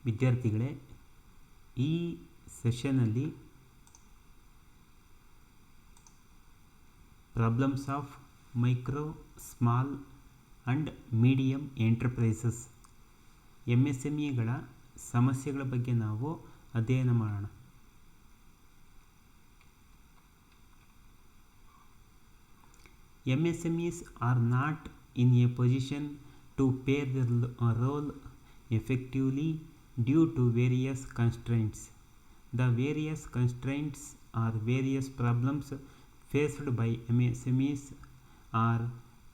ವಿದ್ಯಾರ್ಥಿಗಳೇ, ಈ ಸೆಷನಲ್ಲಿ problems of micro, small and medium enterprises MSMEಗಳ ಸಮಸ್ಯೆಗಳ ಬಗ್ಗೆ ನಾವು ಅಧ್ಯಯನ ಮಾಡೋಣ. MSMEs are not in a position to play their role effectively due to various constraints. The various constraints are various problems faced by MSMEs are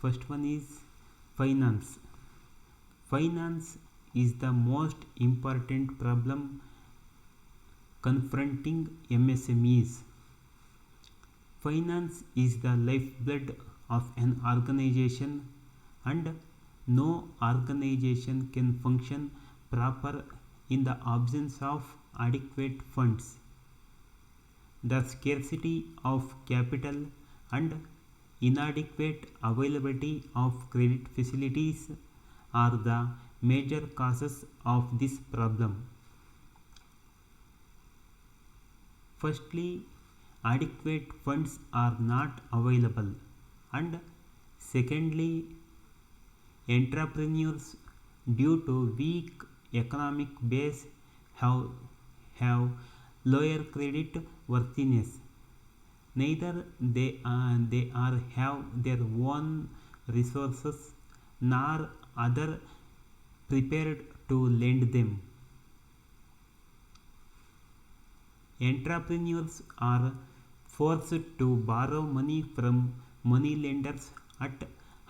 first one is finance. Finance is the most important problem confronting MSMEs. Finance is the lifeblood of an organization, and no organization can function proper in the absence of adequate funds. The scarcity of capital and inadequate availability of credit facilities are the major causes of this problem. Firstly, adequate funds are not available, and secondly, entrepreneurs due to weak economic base have lower credit worthiness. Neither they are have their own resources nor other prepared to lend them. Entrepreneurs are forced to borrow money from money lenders at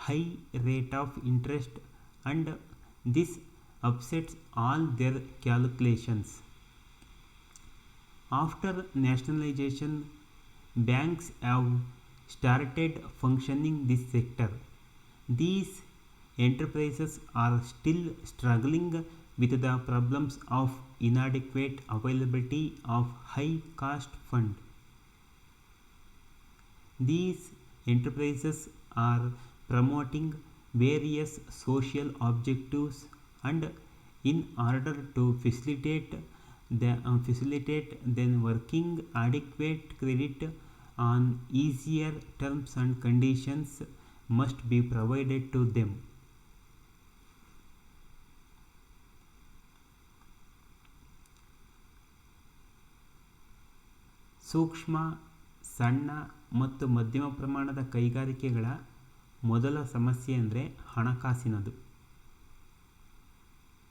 high rate of interest, and this upsets all their calculations. After nationalization, banks have started functioning this sector. These enterprises are still struggling with the problems of inadequate availability of high cost fund. These enterprises are promoting various social objectives, and in order to facilitate then working adequate credit on easier terms and conditions must be provided to them. ಸೂಕ್ಷ್ಮ, ಸಣ್ಣ ಮತ್ತು ಮಧ್ಯಮ ಪ್ರಮಾಣದ ಕೈಗಾರಿಕೆಗಳ ಮೊದಲ ಸಮಸ್ಯೆ ಅಂದರೆ ಹಣಕಾಸಿನದು.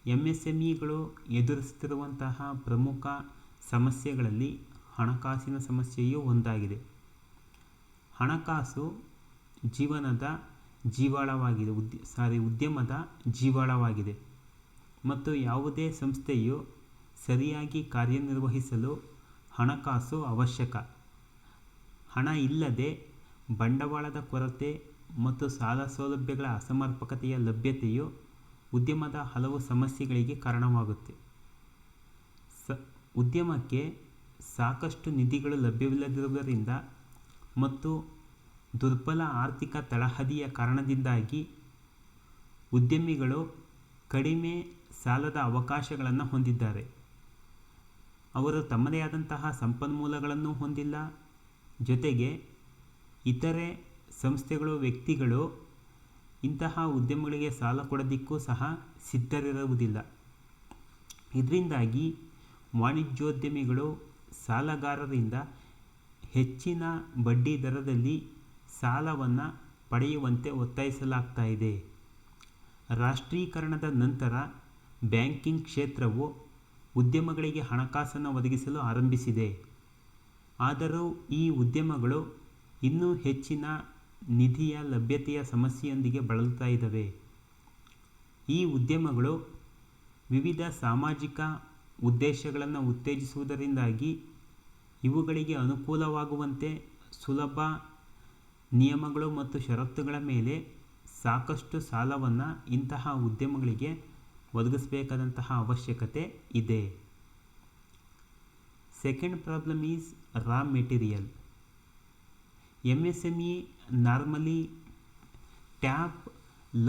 MSMEಗಳು ಎದುರಿಸುತ್ತಿರುವಂತಹ ಪ್ರಮುಖ ಸಮಸ್ಯೆಗಳಲ್ಲಿ ಹಣಕಾಸಿನ ಸಮಸ್ಯೆಯೂ ಒಂದಾಗಿದೆ. ಹಣಕಾಸು ಉದ್ಯಮದ ಜೀವಾಳವಾಗಿದೆ ಮತ್ತು ಯಾವುದೇ ಸಂಸ್ಥೆಯು ಸರಿಯಾಗಿ ಕಾರ್ಯನಿರ್ವಹಿಸಲು ಹಣಕಾಸು ಅವಶ್ಯಕ. ಹಣ ಇಲ್ಲದೆ ಬಂಡವಾಳದ ಕೊರತೆ ಮತ್ತು ಸಾಲ ಸೌಲಭ್ಯಗಳ ಅಸಮರ್ಪಕತೆಯ ಲಭ್ಯತೆಯು ಉದ್ಯಮದ ಹಲವು ಸಮಸ್ಯೆಗಳಿಗೆ ಕಾರಣವಾಗುತ್ತೆ. ಉದ್ಯಮಕ್ಕೆ ಸಾಕಷ್ಟು ನಿಧಿಗಳು ಲಭ್ಯವಿಲ್ಲದಿರುವುದರಿಂದ ಮತ್ತು ದುರ್ಬಲ ಆರ್ಥಿಕ ತಳಹದಿಯ ಕಾರಣದಿಂದಾಗಿ ಉದ್ಯಮಿಗಳು ಕಡಿಮೆ ಸಾಲದ ಅವಕಾಶಗಳನ್ನು ಹೊಂದಿದ್ದಾರೆ. ಅವರು ತಮ್ಮದೇ ಆದಂತಹ ಸಂಪನ್ಮೂಲಗಳನ್ನು ಹೊಂದಿಲ್ಲ. ಜೊತೆಗೆ ಇತರೆ ಸಂಸ್ಥೆಗಳು, ವ್ಯಕ್ತಿಗಳು ಇಂತಹ ಉದ್ಯಮಗಳಿಗೆ ಸಾಲ ಕೊಡೋದಕ್ಕೂ ಸಹ ಸಿದ್ಧರಿರುವುದಿಲ್ಲ. ಇದರಿಂದಾಗಿ ವಾಣಿಜ್ಯೋದ್ಯಮಿಗಳು ಸಾಲಗಾರರಿಂದ ಹೆಚ್ಚಿನ ಬಡ್ಡಿ ದರದಲ್ಲಿ ಸಾಲವನ್ನು ಪಡೆಯುವಂತೆ ಒತ್ತಾಯಿಸಲಾಗ್ತಾ ಇದೆ. ರಾಷ್ಟ್ರೀಕರಣದ ನಂತರ ಬ್ಯಾಂಕಿಂಗ್ ಕ್ಷೇತ್ರವು ಉದ್ಯಮಗಳಿಗೆ ಹಣಕಾಸನ್ನು ಒದಗಿಸಲು ಆರಂಭಿಸಿದೆ. ಆದರೂ ಈ ಉದ್ಯಮಗಳು ಇನ್ನೂ ಹೆಚ್ಚಿನ ನಿಧಿಯ ಲಭ್ಯತೆಯ ಸಮಸ್ಯೆಯೊಂದಿಗೆ ಬಳಲ್ತಾ ಇದ್ದಾವೆ. ಈ ಉದ್ಯಮಗಳು ವಿವಿಧ ಸಾಮಾಜಿಕ ಉದ್ದೇಶಗಳನ್ನು ಉತ್ತೇಜಿಸುವುದರಿಂದಾಗಿ ಇವುಗಳಿಗೆ ಅನುಕೂಲವಾಗುವಂತೆ ಸುಲಭ ನಿಯಮಗಳು ಮತ್ತು ಷರತ್ತುಗಳ ಮೇಲೆ ಸಾಕಷ್ಟು ಸಾಲವನ್ನು ಇಂತಹ ಉದ್ಯಮಗಳಿಗೆ ಒದಗಿಸಬೇಕಾದಂತಹ ಅವಶ್ಯಕತೆ ಇದೆ. Second problem is raw material. MSME normally tap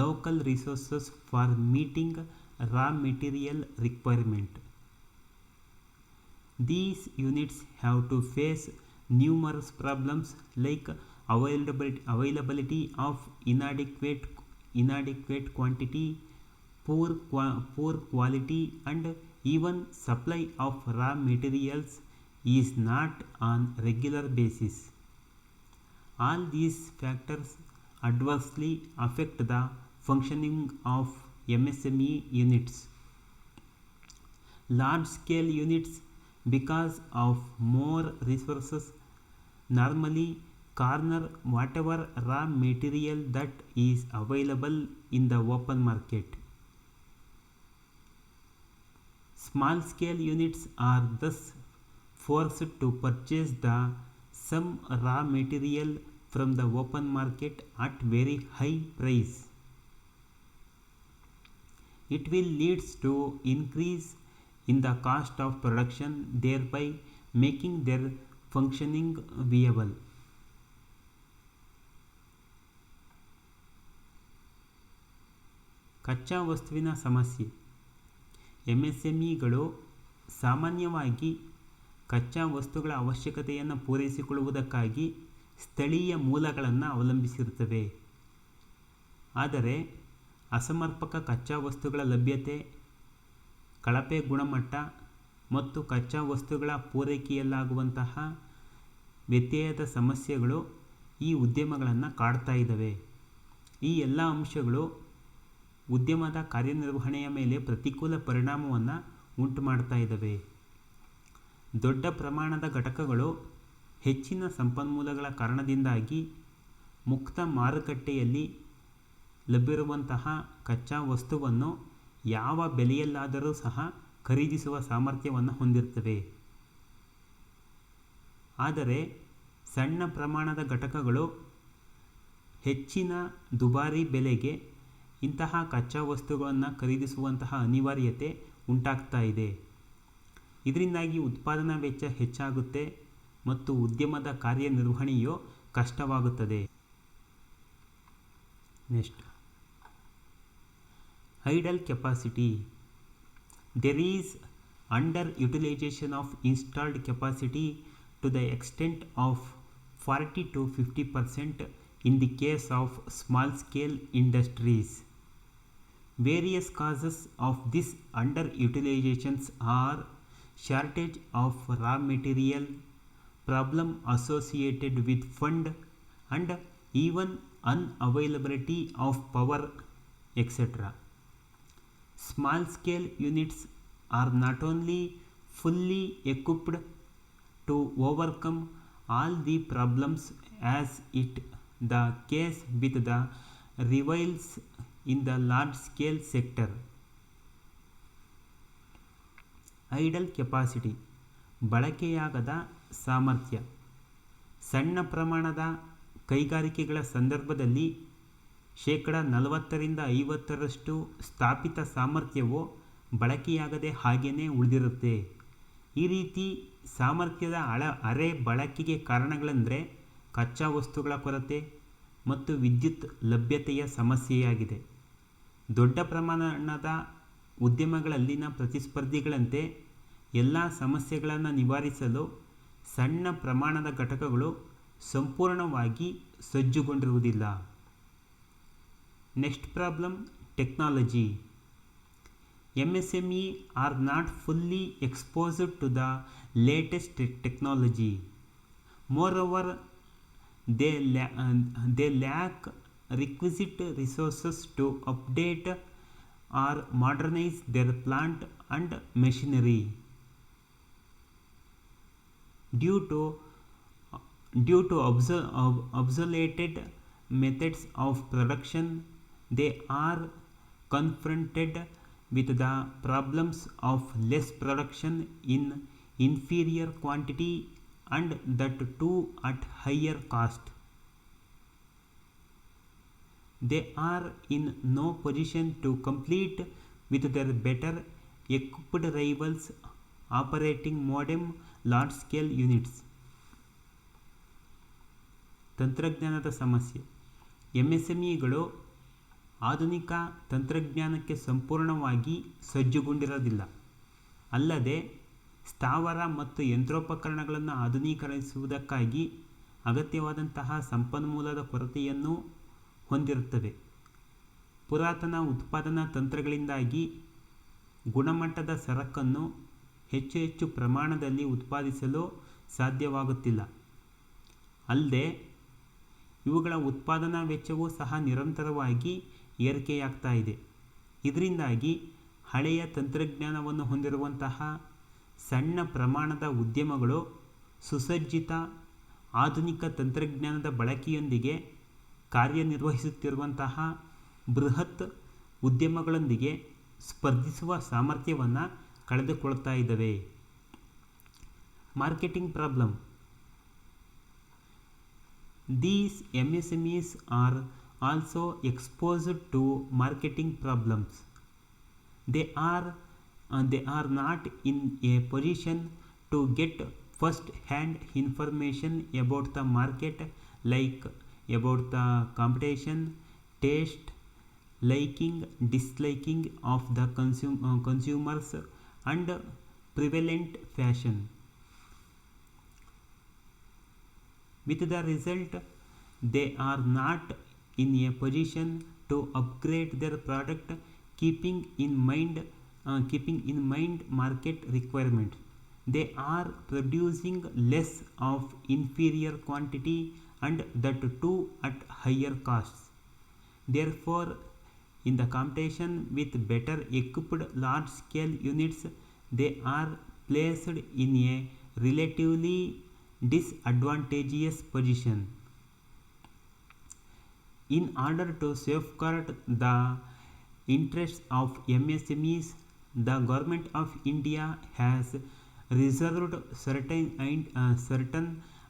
local resources for meeting raw material requirement. These units have to face numerous problems like availability of inadequate quantity, poor quality, and even supply of raw materials is not on regular basis. All these factors adversely affect the functioning of MSME units. Large scale units, because of more resources, normally corner whatever raw material that is available in the open market. Small scale units are thus forced to purchase some raw material from the open market at very high price. It will lead to increase in the cost of production, thereby making their functioning viable. ಕಚ್ಚಾ ವಸ್ತುವಿನ ಸಮಸ್ಯೆ. ಎಂಎಸ್ಎಂಇಗಳು ಸಾಮಾನ್ಯವಾಗಿ ಕಚ್ಚಾ ವಸ್ತುಗಳ ಅವಶ್ಯಕತೆಯನ್ನು ಪೂರೈಸಿಕೊಳ್ಳುವುದಕ್ಕಾಗಿ ಸ್ಥಳೀಯ ಮೂಲಗಳನ್ನು ಅವಲಂಬಿಸಿರುತ್ತವೆ. ಆದರೆ ಅಸಮರ್ಪಕ ಕಚ್ಚಾ ವಸ್ತುಗಳ ಲಭ್ಯತೆ, ಕಳಪೆ ಗುಣಮಟ್ಟ ಮತ್ತು ಕಚ್ಚಾ ವಸ್ತುಗಳ ಪೂರೈಕೆಯಲ್ಲಾಗುವಂತಹ ವ್ಯತ್ಯಯದ ಸಮಸ್ಯೆಗಳು ಈ ಉದ್ಯಮಗಳನ್ನು ಕಾಡ್ತಾ ಇದ್ದಾವೆ. ಈ ಎಲ್ಲ ಅಂಶಗಳು ಉದ್ಯಮದ ಕಾರ್ಯನಿರ್ವಹಣೆಯ ಮೇಲೆ ಪ್ರತಿಕೂಲ ಪರಿಣಾಮವನ್ನು ಉಂಟು ಮಾಡ್ತಾ ಇದ್ದಾವೆ. ದೊಡ್ಡ ಪ್ರಮಾಣದ ಘಟಕಗಳು ಹೆಚ್ಚಿನ ಸಂಪನ್ಮೂಲಗಳ ಕಾರಣದಿಂದಾಗಿ ಮುಕ್ತ ಮಾರುಕಟ್ಟೆಯಲ್ಲಿ ಲಭ್ಯವಿರುವಂತಹ ಕಚ್ಚಾ ವಸ್ತುವನ್ನು ಯಾವ ಬೆಲೆಯಲ್ಲಾದರೂ ಸಹ ಖರೀದಿಸುವ ಸಾಮರ್ಥ್ಯವನ್ನು ಹೊಂದಿರುತ್ತವೆ. ಆದರೆ ಸಣ್ಣ ಪ್ರಮಾಣದ ಘಟಕಗಳು ಹೆಚ್ಚಿನ ದುಬಾರಿ ಬೆಲೆಗೆ ಇಂತಹ ಕಚ್ಚಾ ವಸ್ತುಗಳನ್ನು ಖರೀದಿಸುವಂತಹ ಅನಿವಾರ್ಯತೆ ಉಂಟಾಗ್ತಾ ಇದೆ. ಇದರಿಂದಾಗಿ ಉತ್ಪಾದನಾ ವೆಚ್ಚ ಹೆಚ್ಚಾಗುತ್ತೆ ಮತ್ತು ಉದ್ಯಮದ ಕಾರ್ಯನಿರ್ವಹಣೆಯು ಕಷ್ಟವಾಗುತ್ತದೆ. Next, idle capacity. There is underutilization of installed capacity to the extent of 40 to 50% in the case of small scale industries. Various causes of this underutilizations are shortage of raw material, problem associated with fund, and even unavailability of power, etc. Small scale units are not only fully equipped to overcome all the problems as it the case with the rivals in the large scale sector. Idle capacity, ಬಳಕೆಯಾಗದ ಸಾಮರ್ಥ್ಯ. ಸಣ್ಣ ಪ್ರಮಾಣದ ಕೈಗಾರಿಕೆಗಳ ಸಂದರ್ಭದಲ್ಲಿ 40-50% ಸ್ಥಾಪಿತ ಸಾಮರ್ಥ್ಯವು ಬಳಕೆಯಾಗದೆ ಹಾಗೆಯೇ ಉಳಿದಿರುತ್ತೆ. ಈ ರೀತಿ ಸಾಮರ್ಥ್ಯದ ಅರೆ ಬಳಕೆಗೆ ಕಾರಣಗಳೆಂದರೆ ಕಚ್ಚಾ ವಸ್ತುಗಳ ಕೊರತೆ ಮತ್ತು ವಿದ್ಯುತ್ ಲಭ್ಯತೆಯ ಸಮಸ್ಯೆಯಾಗಿದೆ. ದೊಡ್ಡ ಪ್ರಮಾಣದ ಉದ್ಯಮಗಳಲ್ಲಿನ ಪ್ರತಿಸ್ಪರ್ಧಿಗಳಂತೆ ಎಲ್ಲ ಸಮಸ್ಯೆಗಳನ್ನು ನಿವಾರಿಸಲು ಸಣ್ಣ ಪ್ರಮಾಣದ ಘಟಕಗಳು ಸಂಪೂರ್ಣವಾಗಿ ಸಜ್ಜುಗೊಂಡಿರುವುದಿಲ್ಲ. Next problem, technology. MSME are not fully exposed to the latest technology. Moreover, they lack requisite resources to update or modernize their plant and machinery. Due to obsolete methods of production, they are confronted with the problems of less production in inferior quantity and that too at higher cost. They are in no position to compete with their better equipped rivals operating modern large scale units. ತಂತ್ರಜ್ಞಾನದ ಸಮಸ್ಯೆ. MSMEಗಳು ಆಧುನಿಕ ತಂತ್ರಜ್ಞಾನಕ್ಕೆ ಸಂಪೂರ್ಣವಾಗಿ ಸಜ್ಜುಗೊಂಡಿರೋದಿಲ್ಲ. ಅಲ್ಲದೆ ಸ್ಥಾವರ ಮತ್ತು ಯಂತ್ರೋಪಕರಣಗಳನ್ನು ಆಧುನೀಕರಿಸುವುದಕ್ಕಾಗಿ ಅಗತ್ಯವಾದಂತಹ ಸಂಪನ್ಮೂಲದ ಕೊರತೆಯನ್ನು ಹೊಂದಿರುತ್ತವೆ. ಪುರಾತನ ಉತ್ಪಾದನಾ ತಂತ್ರಗಳಿಂದಾಗಿ ಗುಣಮಟ್ಟದ ಸರಕನ್ನು ಹೆಚ್ಚು ಪ್ರಮಾಣದಲ್ಲಿ ಉತ್ಪಾದಿಸಲು ಸಾಧ್ಯವಾಗುತ್ತಿಲ್ಲ. ಅಲ್ಲದೆ ಇವುಗಳ ಉತ್ಪಾದನಾ ವೆಚ್ಚವೂ ಸಹ ನಿರಂತರವಾಗಿ ಏರಿಕೆಯಾಗ್ತಾ ಇದೆ. ಇದರಿಂದಾಗಿ ಹಳೆಯ ತಂತ್ರಜ್ಞಾನವನ್ನು ಹೊಂದಿರುವಂತಹ ಸಣ್ಣ ಪ್ರಮಾಣದ ಉದ್ಯಮಗಳು ಸುಸಜ್ಜಿತ ಆಧುನಿಕ ತಂತ್ರಜ್ಞಾನದ ಬಳಕೆಯೊಂದಿಗೆ ಕಾರ್ಯನಿರ್ವಹಿಸುತ್ತಿರುವಂತಹ ಬೃಹತ್ ಉದ್ಯಮಗಳೊಂದಿಗೆ ಸ್ಪರ್ಧಿಸುವ ಸಾಮರ್ಥ್ಯವನ್ನು ಕಳೆದುಕೊಳ್ತಾ ಇದ್ದಾವೆ. Marketing problem. These MSMEs are also exposed to marketing problems. They are not in a position to get first-hand information about the market, like about the competition, taste, liking, disliking of the consumers, and prevalent fashion. With the result, they are not in a position to upgrade their product, keeping in mind market requirements. They are producing less of inferior quantity, and that too at higher costs. Therefore, in the competition with better equipped large scale units, they are placed in a relatively disadvantageous position. In order to safeguard the interests of MSMEs, the Government of India has reserved certain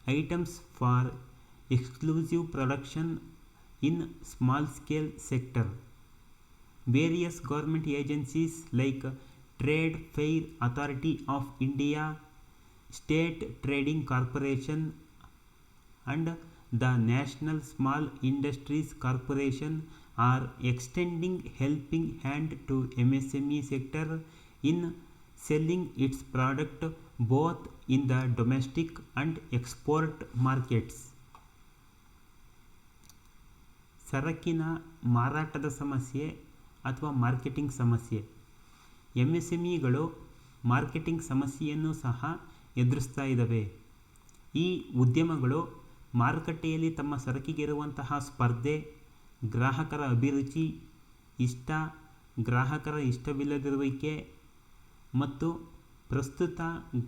items for exclusive production in small scale sector. Various government agencies like Trade Fair Authority of India, State Trading Corporation, and the National Small Industries Corporation are extending helping hand to MSME sector in selling its product both in the domestic and export markets. ಸರಕಿನ ಮಾರಾಟದ ಸಮಸ್ಯೆ ಅಥವಾ marketing ಸಮಸ್ಯೆ. MSMEಗಳು marketing ಸಮಸ್ಯೆಯನ್ನು ಸಹ ಎದುರಿಸ್ತಾ ಇದ್ದಾವೆ. ಈ ಉದ್ಯಮಗಳು ಮಾರುಕಟ್ಟೆಯಲ್ಲಿ ತಮ್ಮ ಸರಕಿಗಿರುವಂತಹ ಸ್ಪರ್ಧೆ, ಗ್ರಾಹಕರ ಅಭಿರುಚಿ, ಇಷ್ಟ, ಗ್ರಾಹಕರ ಇಷ್ಟವಿಲ್ಲದಿರುವಿಕೆ ಮತ್ತು ಪ್ರಸ್ತುತ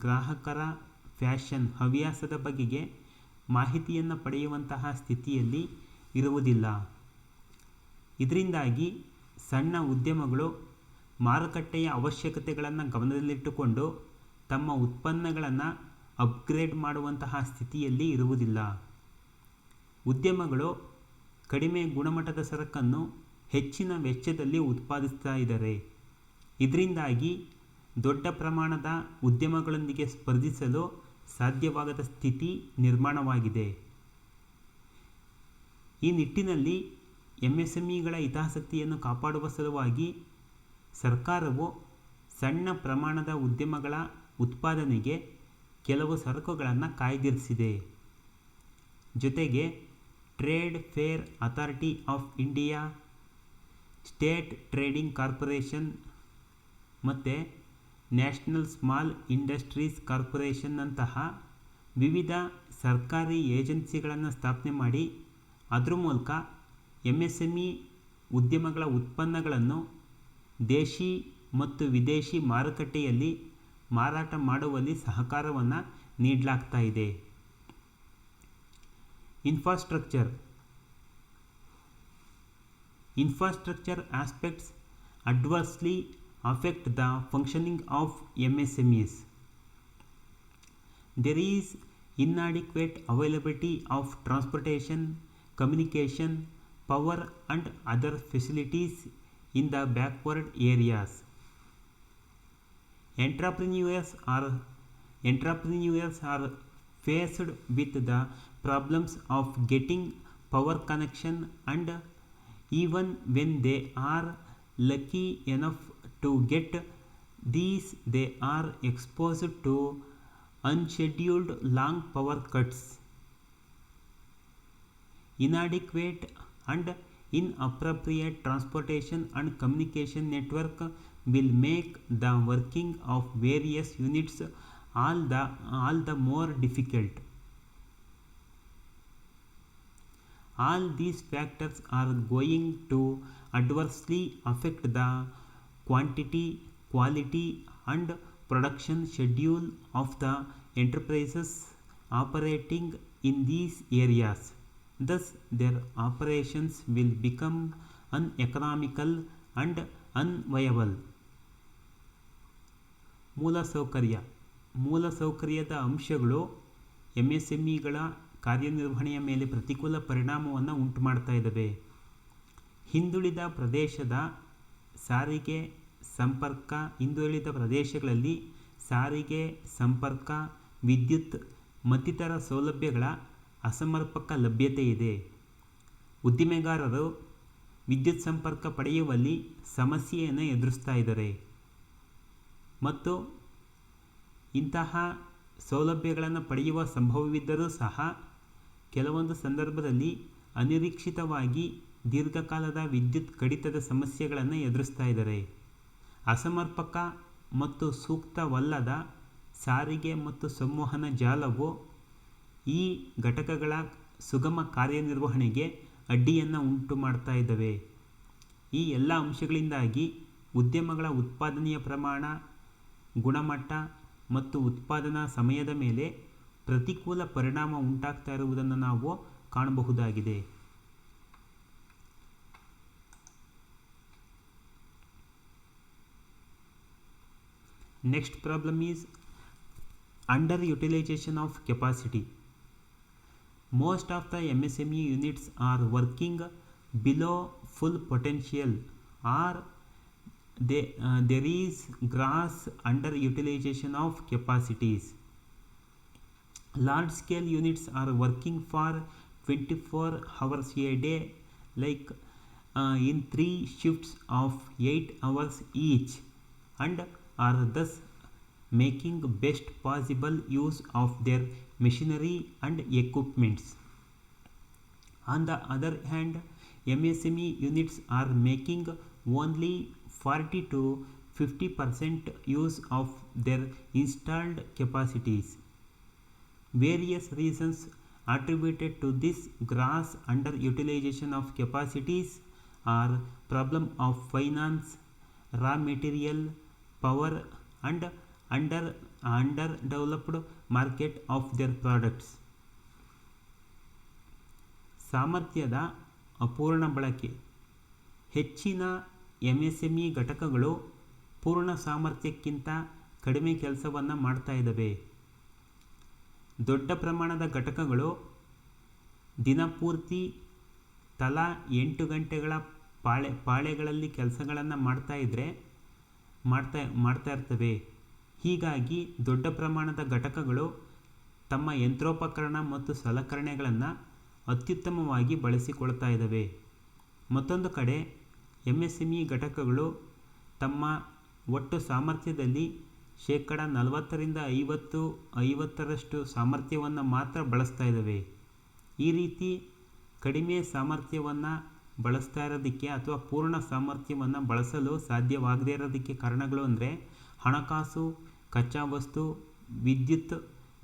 ಗ್ರಾಹಕರ ಫ್ಯಾಷನ್ ಹವ್ಯಾಸದ ಬಗೆಗೆ ಮಾಹಿತಿಯನ್ನು ಪಡೆಯುವಂತಹ ಸ್ಥಿತಿಯಲ್ಲಿ ಇರುವುದಿಲ್ಲ. ಇದರಿಂದಾಗಿ ಸಣ್ಣ ಉದ್ಯಮಗಳು ಮಾರುಕಟ್ಟೆಯ ಅವಶ್ಯಕತೆಗಳನ್ನು ಗಮನದಲ್ಲಿಟ್ಟುಕೊಂಡು ತಮ್ಮ ಉತ್ಪನ್ನಗಳನ್ನು ಅಪ್ಗ್ರೇಡ್ ಮಾಡುವಂತಹ ಸ್ಥಿತಿಯಲ್ಲಿ ಇರುವುದಿಲ್ಲ. ಉದ್ಯಮಗಳು ಕಡಿಮೆ ಗುಣಮಟ್ಟದ ಸರಕನ್ನು ಹೆಚ್ಚಿನ ವೆಚ್ಚದಲ್ಲಿ ಉತ್ಪಾದಿಸ್ತಾ ಇದ್ದಾರೆ. ಇದರಿಂದಾಗಿ ದೊಡ್ಡ ಪ್ರಮಾಣದ ಉದ್ಯಮಗಳೊಂದಿಗೆ ಸ್ಪರ್ಧಿಸಲು ಸಾಧ್ಯವಾಗದ ಸ್ಥಿತಿ ನಿರ್ಮಾಣವಾಗಿದೆ. ಈ ನಿಟ್ಟಿನಲ್ಲಿ MSMEಗಳ ಹಿತಾಸಕ್ತಿಯನ್ನು ಕಾಪಾಡುವ ಸಲುವಾಗಿ ಸರ್ಕಾರವು ಸಣ್ಣ ಪ್ರಮಾಣದ ಉದ್ಯಮಗಳ ಉತ್ಪಾದನೆಗೆ ಕೆಲವು ಸರಕುಗಳನ್ನು ಕಾಯ್ದಿರಿಸಿದೆ. ಜೊತೆಗೆ trade fair authority of India, state trading corporation ಮತ್ತು ನ್ಯಾಷನಲ್ ಸ್ಮಾಲ್ ಇಂಡಸ್ಟ್ರೀಸ್ ಕಾರ್ಪೊರೇಷನ್ನಂತಹ ವಿವಿಧ ಸರ್ಕಾರಿ ಏಜೆನ್ಸಿಗಳನ್ನು ಸ್ಥಾಪನೆ ಮಾಡಿ ಅದರ ಮೂಲಕ MSME ಉದ್ಯಮಗಳ ಉತ್ಪನ್ನಗಳನ್ನು ದೇಶಿ ಮತ್ತು ವಿದೇಶಿ ಮಾರುಕಟ್ಟೆಯಲ್ಲಿ ಮಾರಾಟ ಮಾಡುವಲ್ಲಿ ಸಹಕಾರವನ್ನು ನೀಡಲಾಗ್ತಾ ಇದೆ. Infrastructure aspects adversely affect the functioning of MSMEs. There is inadequate availability of transportation, communication, power and other facilities in the backward areas. Entrepreneurs are faced with the problems of getting power connection, and even when they are lucky enough to get These they are exposed to unscheduled long power cuts, inadequate and inappropriate transportation and communication network will make the working of various units all the more difficult. All these factors are going to adversely affect the quantity, quality, and production schedule of the enterprises operating in these areas. Thus, their operations will become uneconomical and unviable. ಮೂಲಸೌಕರ್ಯದ ಅಂಶಗಳು ಎಂಎಸ್ಎಂಇಗಳ ಕಾರ್ಯನಿರ್ವಹಣೆಯ ಮೇಲೆ ಪ್ರತಿಕೂಲ ಪರಿಣಾಮವನ್ನು ಉಂಟು ಮಾಡ್ತಾ ಇದ್ದಾವೆ. ಹಿಂದುಳಿದ ಪ್ರದೇಶಗಳಲ್ಲಿ ಸಾರಿಗೆ, ಸಂಪರ್ಕ, ವಿದ್ಯುತ್ ಮತ್ತಿತರ ಸೌಲಭ್ಯಗಳ ಅಸಮರ್ಪಕ ಲಭ್ಯತೆ ಇದೆ. ಉದ್ದಿಮೆಗಾರರು ವಿದ್ಯುತ್ ಸಂಪರ್ಕ ಪಡೆಯುವಲ್ಲಿ ಸಮಸ್ಯೆಯನ್ನು ಎದುರಿಸ್ತಾ ಇದ್ದಾರೆ ಮತ್ತು ಇಂತಹ ಸೌಲಭ್ಯಗಳನ್ನು ಪಡೆಯುವ ಸಂಭವವಿದ್ದರೂ ಸಹ ಕೆಲವೊಂದು ಸಂದರ್ಭದಲ್ಲಿ ಅನಿರೀಕ್ಷಿತವಾಗಿ ದೀರ್ಘಕಾಲದ ವಿದ್ಯುತ್ ಕಡಿತದ ಸಮಸ್ಯೆಗಳನ್ನು ಎದುರಿಸ್ತಾ ಇದ್ದಾರೆ. ಅಸಮರ್ಪಕ ಮತ್ತು ಸೂಕ್ತವಲ್ಲದ ಸಾರಿಗೆ ಮತ್ತು ಸಂವಹನ ಜಾಲವು ಈ ಘಟಕಗಳ ಸುಗಮ ಕಾರ್ಯನಿರ್ವಹಣೆಗೆ ಅಡ್ಡಿಯನ್ನು ಉಂಟು ಮಾಡ್ತಾ ಇದ್ದಾವೆ. ಈ ಎಲ್ಲ ಅಂಶಗಳಿಂದಾಗಿ ಉದ್ಯಮಗಳ ಉತ್ಪಾದನೆಯ ಪ್ರಮಾಣ, ಗುಣಮಟ್ಟ ಮತ್ತು ಉತ್ಪಾದನಾ ಸಮಯದ ಮೇಲೆ ಪ್ರತಿಕೂಲ ಪರಿಣಾಮ ಉಂಟಾಗ್ತಾ ಇರುವುದನ್ನು ನಾವು ಕಾಣಬಹುದಾಗಿದೆ. Next problem is underutilization of capacity. Most of the MSME units are working below full potential or there is gross underutilization of capacities. Large scale units are working for 24 hours a day, like in 3 shifts of 8 hours each, and are thus making best possible use of their machinery and equipments. On the other hand, MSME units are making only 40 to 50% use of their installed capacities. Various reasons attributed to this gross underutilization of capacities are problem of finance, raw material, power and underdeveloped market of their products. ಸಾಮರ್ಥ್ಯದ ಅಪೂರ್ಣ ಬಳಕೆ. ಹೆಚ್ಚಿನ MSME ಘಟಕಗಳು ಪೂರ್ಣ ಸಾಮರ್ಥ್ಯಕ್ಕಿಂತ ಕಡಿಮೆ ಕೆಲಸವನ್ನು ಮಾಡ್ತಾ ಇದ್ದಾವೆ. ದೊಡ್ಡ ಪ್ರಮಾಣದ ಘಟಕಗಳು ದಿನಪೂರ್ತಿ ತಲಾ 8 ಗಂಟೆಗಳ ಪಾಳೆಗಳಲ್ಲಿ ಕೆಲಸಗಳನ್ನು ಮಾಡ್ತಾ ಇರ್ತವೆ. ಹೀಗಾಗಿ ದೊಡ್ಡ ಪ್ರಮಾಣದ ಘಟಕಗಳು ತಮ್ಮ ಯಂತ್ರೋಪಕರಣ ಮತ್ತು ಸಲಕರಣೆಗಳನ್ನು ಅತ್ಯುತ್ತಮವಾಗಿ ಬಳಸಿಕೊಳ್ತಾ ಇದ್ದಾವೆ. ಮತ್ತೊಂದು ಕಡೆ ಎಂಎಸ್ಎಂಇ ಘಟಕಗಳು ತಮ್ಮ ಒಟ್ಟು ಸಾಮರ್ಥ್ಯದಲ್ಲಿ 40-50% ಸಾಮರ್ಥ್ಯವನ್ನು ಮಾತ್ರ ಬಳಸ್ತಾ ಇದ್ದಾವೆ. ಈ ರೀತಿ ಕಡಿಮೆ ಸಾಮರ್ಥ್ಯವನ್ನು ಬಳಸ್ತಾ ಇರೋದಕ್ಕೆ ಅಥವಾ ಪೂರ್ಣ ಸಾಮರ್ಥ್ಯವನ್ನು ಬಳಸಲು ಸಾಧ್ಯವಾಗದೇ ಇರೋದಕ್ಕೆ ಕಾರಣಗಳು ಅಂದರೆ ಹಣಕಾಸು, ಕಚ್ಚಾ ವಸ್ತು, ವಿದ್ಯುತ್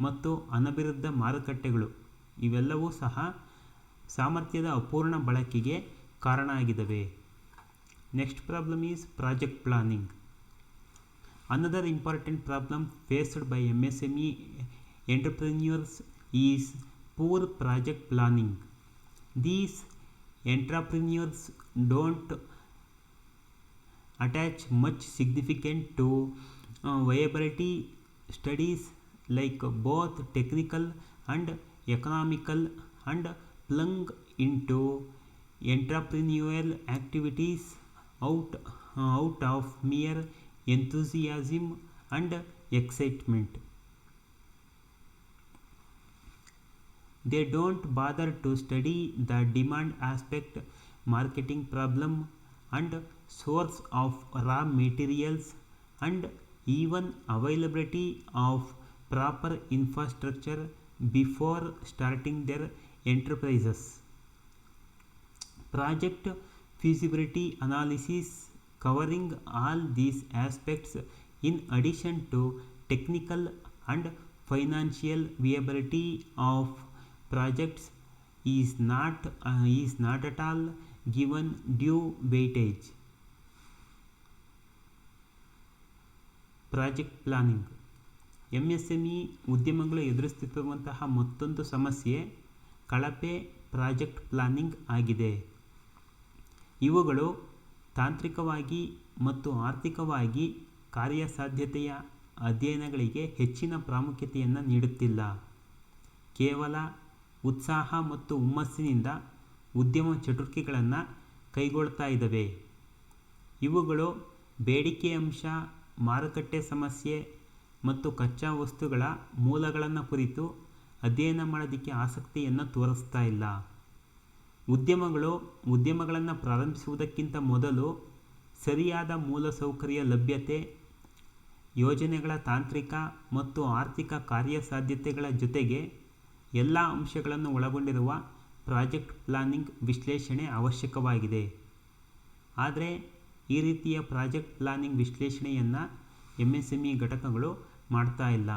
ಮತ್ತು ಅನಭಿವೃದ್ಧ ಮಾರುಕಟ್ಟೆಗಳು ಇವೆಲ್ಲವೂ ಸಹ ಸಾಮರ್ಥ್ಯದ ಅಪೂರ್ಣ ಬಳಕೆಗೆ ಕಾರಣ ಆಗಿದ್ದಾವೆ. Next problem is project planning. Another important problem faced by MSME entrepreneurs is poor project planning. These entrepreneurs don't attach much significance to viability studies like both technical and economical and plunge into entrepreneurial activities out of mere enthusiasm and excitement. They don't bother to study the demand aspect, marketing problem and source of raw materials and even availability of proper infrastructure before starting their enterprises. Project feasibility analysis covering all these aspects in addition to technical and financial viability of projects is not at all given due weightage. Project planning MSME ಉದ್ಯಮಗಳು ಎದುರಿಸುತ್ತಿರುವಂತಹ ಮತ್ತೊಂದು ಸಮಸ್ಯೆ ಕಳಪೆ project planning ಆಗಿದೆ. ಇವುಗಳು ತಾಂತ್ರಿಕವಾಗಿ ಮತ್ತು ಆರ್ಥಿಕವಾಗಿ ಕಾರ್ಯಸಾಧ್ಯತೆಯ ಅಧ್ಯಯನಗಳಿಗೆ ಹೆಚ್ಚಿನ ಪ್ರಾಮುಖ್ಯತೆಯನ್ನು ನೀಡುತ್ತಿಲ್ಲ. ಕೇವಲ ಉತ್ಸಾಹ ಮತ್ತು ಹುಮ್ಮಸ್ಸಿನಿಂದ ಉದ್ಯಮ ಚಟುವಟಿಕೆಗಳನ್ನು ಕೈಗೊಳ್ತಾ ಇದ್ದಾವೆ. ಇವುಗಳು ಬೇಡಿಕೆ ಅಂಶ, ಮಾರುಕಟ್ಟೆ ಸಮಸ್ಯೆ ಮತ್ತು ಕಚ್ಚಾ ವಸ್ತುಗಳ ಮೂಲಗಳನ್ನು ಕುರಿತು ಅಧ್ಯಯನ ಮಾಡೋದಕ್ಕೆ ಆಸಕ್ತಿಯನ್ನು ತೋರಿಸ್ತಾ ಇಲ್ಲ. ಉದ್ಯಮಗಳನ್ನು ಪ್ರಾರಂಭಿಸುವುದಕ್ಕಿಂತ ಮೊದಲು ಸರಿಯಾದ ಮೂಲಸೌಕರ್ಯ ಲಭ್ಯತೆ, ಯೋಜನೆಗಳ ತಾಂತ್ರಿಕ ಮತ್ತು ಆರ್ಥಿಕ ಕಾರ್ಯಸಾಧ್ಯತೆಗಳ ಜೊತೆಗೆ ಎಲ್ಲ ಅಂಶಗಳನ್ನು ಒಳಗೊಂಡಿರುವ ಪ್ರಾಜೆಕ್ಟ್ ಪ್ಲಾನಿಂಗ್ ವಿಶ್ಲೇಷಣೆ ಅವಶ್ಯಕವಾಗಿದೆ. ಆದರೆ ಈ ರೀತಿಯ ಪ್ರಾಜೆಕ್ಟ್ ಪ್ಲಾನಿಂಗ್ ವಿಶ್ಲೇಷಣೆಯನ್ನು ಎಂಎಸ್ಎಂಇ ಘಟಕಗಳು ಮಾಡ್ತಾ ಇಲ್ಲ.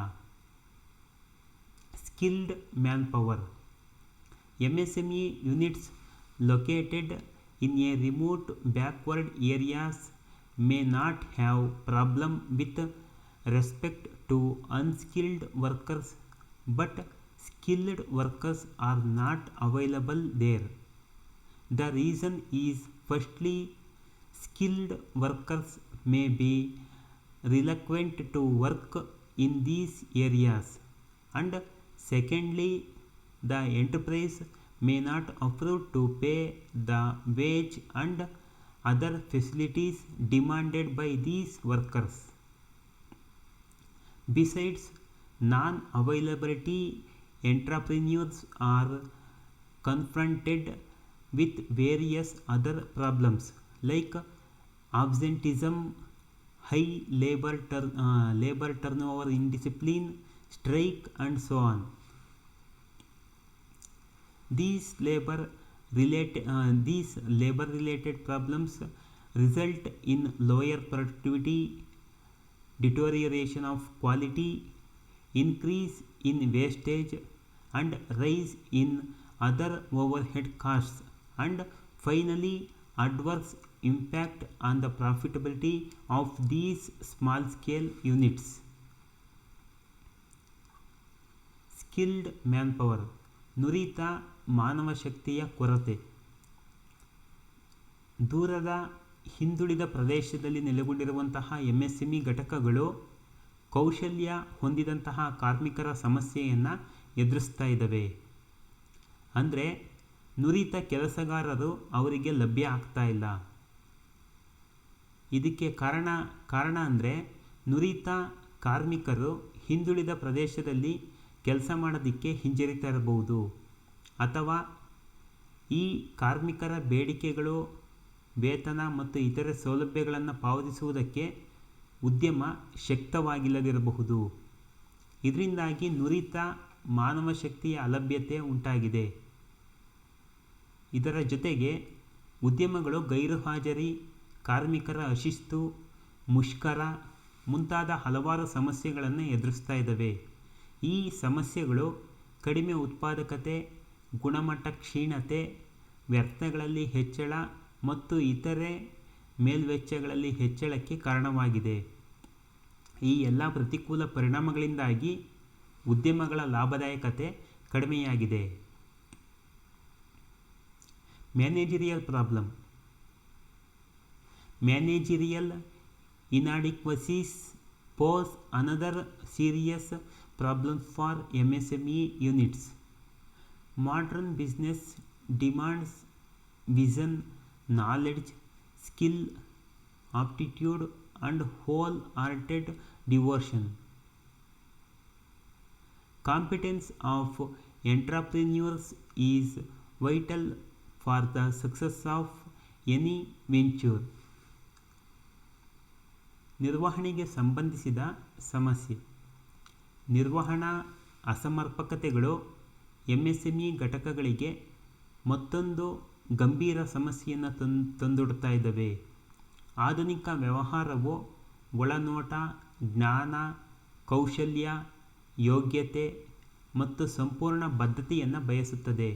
Skilled man power. MSME units located in a remote backward areas may not have problem with respect to unskilled workers, but skilled workers are not available there. The reason is, firstly, skilled workers may be reluctant to work in these areas, and secondly, the enterprise may not afford to pay the wage and other facilities demanded by these workers. Besides non-availability, entrepreneurs are confronted with various other problems like absenteeism, high labor turnover, indiscipline, strike, and so on. These labor related problems result in lower productivity, deterioration of quality, increase in wastage, and rise in other overhead costs, and finally adverse impact on the profitability of these small scale units. Skilled manpower. ನುರಿತ ಮಾನವ ಶಕ್ತಿಯ ಕೊರತೆ. ದೂರದ ಹಿಂದುಳಿದ ಪ್ರದೇಶದಲ್ಲಿ ನೆಲೆಗೊಂಡಿರುವಂತಹ MSME ಘಟಕಗಳು ಕೌಶಲ್ಯ ಹೊಂದಿದಂತಹ ಕಾರ್ಮಿಕರ ಸಮಸ್ಯೆಯನ್ನು ಎದುರಿಸ್ತಾ ಇದ್ದಾವೆ. ಅಂದರೆ ನುರಿತ ಕೆಲಸಗಾರರು ಅವರಿಗೆ ಲಭ್ಯ ಆಗ್ತಾ ಇಲ್ಲ. ಇದಕ್ಕೆ ಕಾರಣ ಅಂದರೆ ನುರಿತ ಕಾರ್ಮಿಕರು ಹಿಂದುಳಿದ ಪ್ರದೇಶದಲ್ಲಿ ಕೆಲಸ ಮಾಡೋದಕ್ಕೆ ಹಿಂಜರಿತಾ ಇರಬಹುದು, ಅಥವಾ ಈ ಕಾರ್ಮಿಕರ ಬೇಡಿಕೆಗಳು, ವೇತನ ಮತ್ತು ಇತರೆ ಸೌಲಭ್ಯಗಳನ್ನು ಪಾವತಿಸುವುದಕ್ಕೆ ಉದ್ಯಮ ಶಕ್ತವಾಗಿಲ್ಲದಿರಬಹುದು. ಇದರಿಂದಾಗಿ ನುರಿತ ಮಾನವ ಶಕ್ತಿಯ ಅಲಭ್ಯತೆ ಉಂಟಾಗಿದೆ. ಇದರ ಜೊತೆಗೆ ಉದ್ಯಮಗಳು ಗೈರುಹಾಜರಿ, ಕಾರ್ಮಿಕರ ಅಶಿಸ್ತು, ಮುಷ್ಕರ ಮುಂತಾದ ಹಲವಾರು ಸಮಸ್ಯೆಗಳನ್ನು ಎದುರಿಸ್ತಾ ಇದ್ದಾವೆ. ಈ ಸಮಸ್ಯೆಗಳು ಕಡಿಮೆ ಉತ್ಪಾದಕತೆ, ಗುಣಮಟ್ಟ ಕ್ಷೀಣತೆ, ವ್ಯರ್ಥಗಳಲ್ಲಿ ಹೆಚ್ಚಳ ಮತ್ತು ಇತರೆ ಮೇಲ್ವೆಚ್ಚಗಳಲ್ಲಿ ಹೆಚ್ಚಳಕ್ಕೆ ಕಾರಣವಾಗಿದೆ. ಈ ಎಲ್ಲ ಪ್ರತಿಕೂಲ ಪರಿಣಾಮಗಳಿಂದಾಗಿ ಉದ್ಯಮಗಳ ಲಾಭದಾಯಕತೆ ಕಡಿಮೆಯಾಗಿದೆ. Managerial problem. Managerial inadequacies pose another serious problem for MSME units. Modern business demands vision, knowledge, skill, aptitude, and wholehearted devotion. Competence of entrepreneurs is vital for the success of any venture. ನಿರ್ವಹಣೆಗೆ ಸಂಬಂಧಿಸಿದ ಸಮಸ್ಯೆ. ನಿರ್ವಹಣಾ ಅಸಮರ್ಪಕತೆಗಳು MSME ಘಟಕಗಳಿಗೆ ಮತ್ತೊಂದು ಗಂಭೀರ ಸಮಸ್ಯೆಯನ್ನು ತಂದೊಡ್ತಾ ಇದ್ದಾವೆ. ಆಧುನಿಕ ವ್ಯವಹಾರವು ಒಳನೋಟ, ಜ್ಞಾನ, ಕೌಶಲ್ಯ, ಯೋಗ್ಯತೆ ಮತ್ತು ಸಂಪೂರ್ಣ ಬದ್ಧತೆಯನ್ನು ಬಯಸುತ್ತದೆ.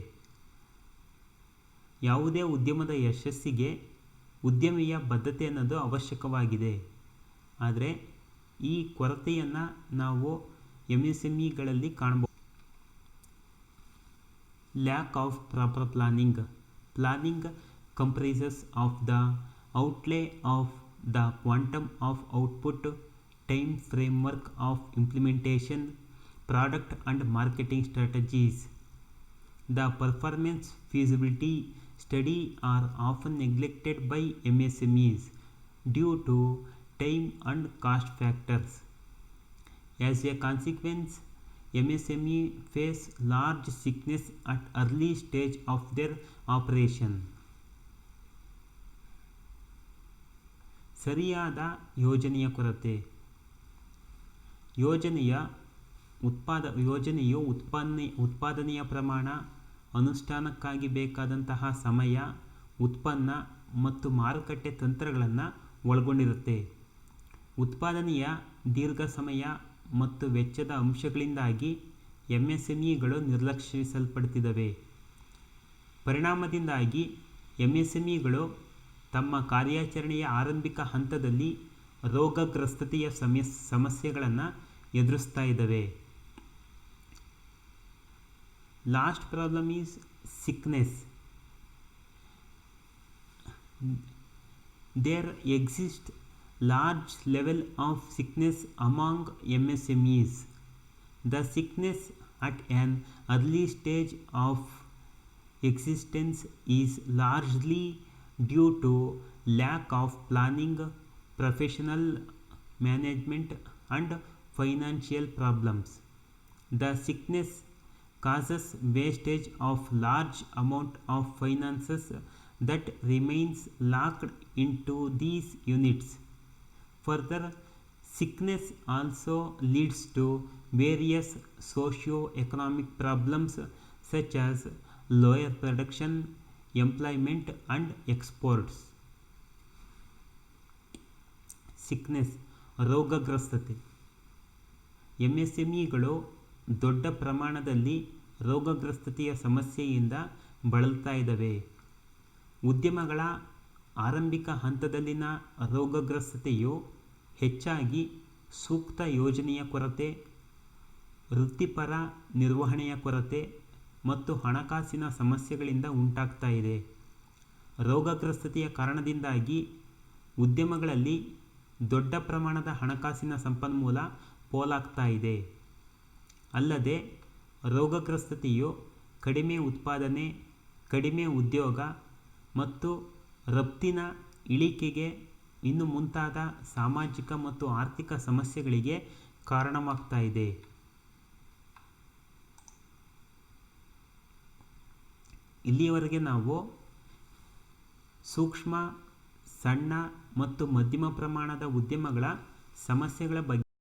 ಯಾವುದೇ ಉದ್ಯಮದ ಯಶಸ್ಸಿಗೆ ಉದ್ಯಮಿಯ ಬದ್ಧತೆ ಅನ್ನೋದು ಅವಶ್ಯಕವಾಗಿದೆ. ಆದರೆ ಈ ಕೊರತೆಯನ್ನು ನಾವು ಎಂಎಸ್ಎಂಇಗಳಲ್ಲಿ ಕಾಣಬಹುದು. Lack of proper planning. Planning comprises of the outlay of the quantum of output, time framework of implementation, product and marketing strategies. The performance feasibility study are often neglected by MSMEs due to time and cost factors. As a consequence, MSME face large sickness at early stage of their operation. ಸರಿಯಾದ ಯೋಜನೆಯ ಕೊರತೆ. ಯೋಜನೆಯು ಉತ್ಪಾದನೆಯ ಪ್ರಮಾಣ, ಅನುಷ್ಠಾನಕ್ಕಾಗಿ ಬೇಕಾದಂತಹ ಸಮಯ, ಉತ್ಪನ್ನ ಮತ್ತು ಮಾರುಕಟ್ಟೆ ತಂತ್ರಗಳನ್ನು ಒಳಗೊಂಡಿರುತ್ತೆ. ಉತ್ಪಾದನೆಯ ದೀರ್ಘ ಸಮಯ ಮತ್ತು ವೆಚ್ಚದ ಅಂಶಗಳಿಂದಾಗಿ ಎಂಎಸ್ಎಂಇಗಳು ನಿರ್ಲಕ್ಷಿಸಲ್ಪಡ್ತಿದ್ದಾವೆ. ಪರಿಣಾಮದಿಂದಾಗಿ ಎಂಎಸ್ಎಂಇಗಳು ತಮ್ಮ ಕಾರ್ಯಾಚರಣೆಯ ಆರಂಭಿಕ ಹಂತದಲ್ಲಿ ರೋಗಗ್ರಸ್ತತೆಯ ಸಮಸ್ಯೆಗಳನ್ನು ಎದುರಿಸ್ತಾ ಇದ್ದಾವೆ. Last problem is sickness. There exist large level of sickness among MSMEs. The sickness at an early stage of existence is largely due to lack of planning, professional management and financial problems. The sickness causes wastage of large amount of finances that remains locked into these units. Further, sickness also leads to various socio-economic problems such as lower production, employment and exports. Sickness, ರೋಗಗ್ರಸ್ತತೆ. ಎಂಎಸ್ಎಂಇಗಳು ದೊಡ್ಡ ಪ್ರಮಾಣದಲ್ಲಿ ರೋಗಗ್ರಸ್ತತೆಯ ಸಮಸ್ಯೆಯಿಂದ ಬಳಲ್ತಾ ಇದ್ದಾವೆ. ಉದ್ಯಮಗಳ ಆರಂಭಿಕ ಹಂತದಲ್ಲಿನ ರೋಗಗ್ರಸ್ತತೆಯು ಹೆಚ್ಚಾಗಿ ಸೂಕ್ತ ಯೋಜನೆಯ ಕೊರತೆ, ವೃತ್ತಿಪರ ನಿರ್ವಹಣೆಯ ಕೊರತೆ ಮತ್ತು ಹಣಕಾಸಿನ ಸಮಸ್ಯೆಗಳಿಂದ ಉಂಟಾಗ್ತಾ ಇದೆ. ರೋಗಗ್ರಸ್ತತೆಯ ಕಾರಣದಿಂದಾಗಿ ಉದ್ಯಮಗಳಲ್ಲಿ ದೊಡ್ಡ ಪ್ರಮಾಣದ ಹಣಕಾಸಿನ ಸಂಪನ್ಮೂಲ ಪೋಲಾಗ್ತಾ ಇದೆ. ಅಲ್ಲದೆ ರೋಗಗ್ರಸ್ತತೆಯು ಕಡಿಮೆ ಉತ್ಪಾದನೆ, ಕಡಿಮೆ ಉದ್ಯೋಗ ಮತ್ತು ರಫ್ತಿನ ಇಳಿಕೆಗೆ ಇನ್ನು ಮುಂತಾದ ಸಾಮಾಜಿಕ ಮತ್ತು ಆರ್ಥಿಕ ಸಮಸ್ಯೆಗಳಿಗೆ ಕಾರಣವಾಗ್ತಾ ಇದೆ. ಇಲ್ಲಿಯವರೆಗೆ ನಾವು ಸೂಕ್ಷ್ಮ, ಸಣ್ಣ ಮತ್ತು ಮಧ್ಯಮ ಪ್ರಮಾಣದ ಉದ್ಯಮಗಳ ಸಮಸ್ಯೆಗಳ ಬಗ್ಗೆ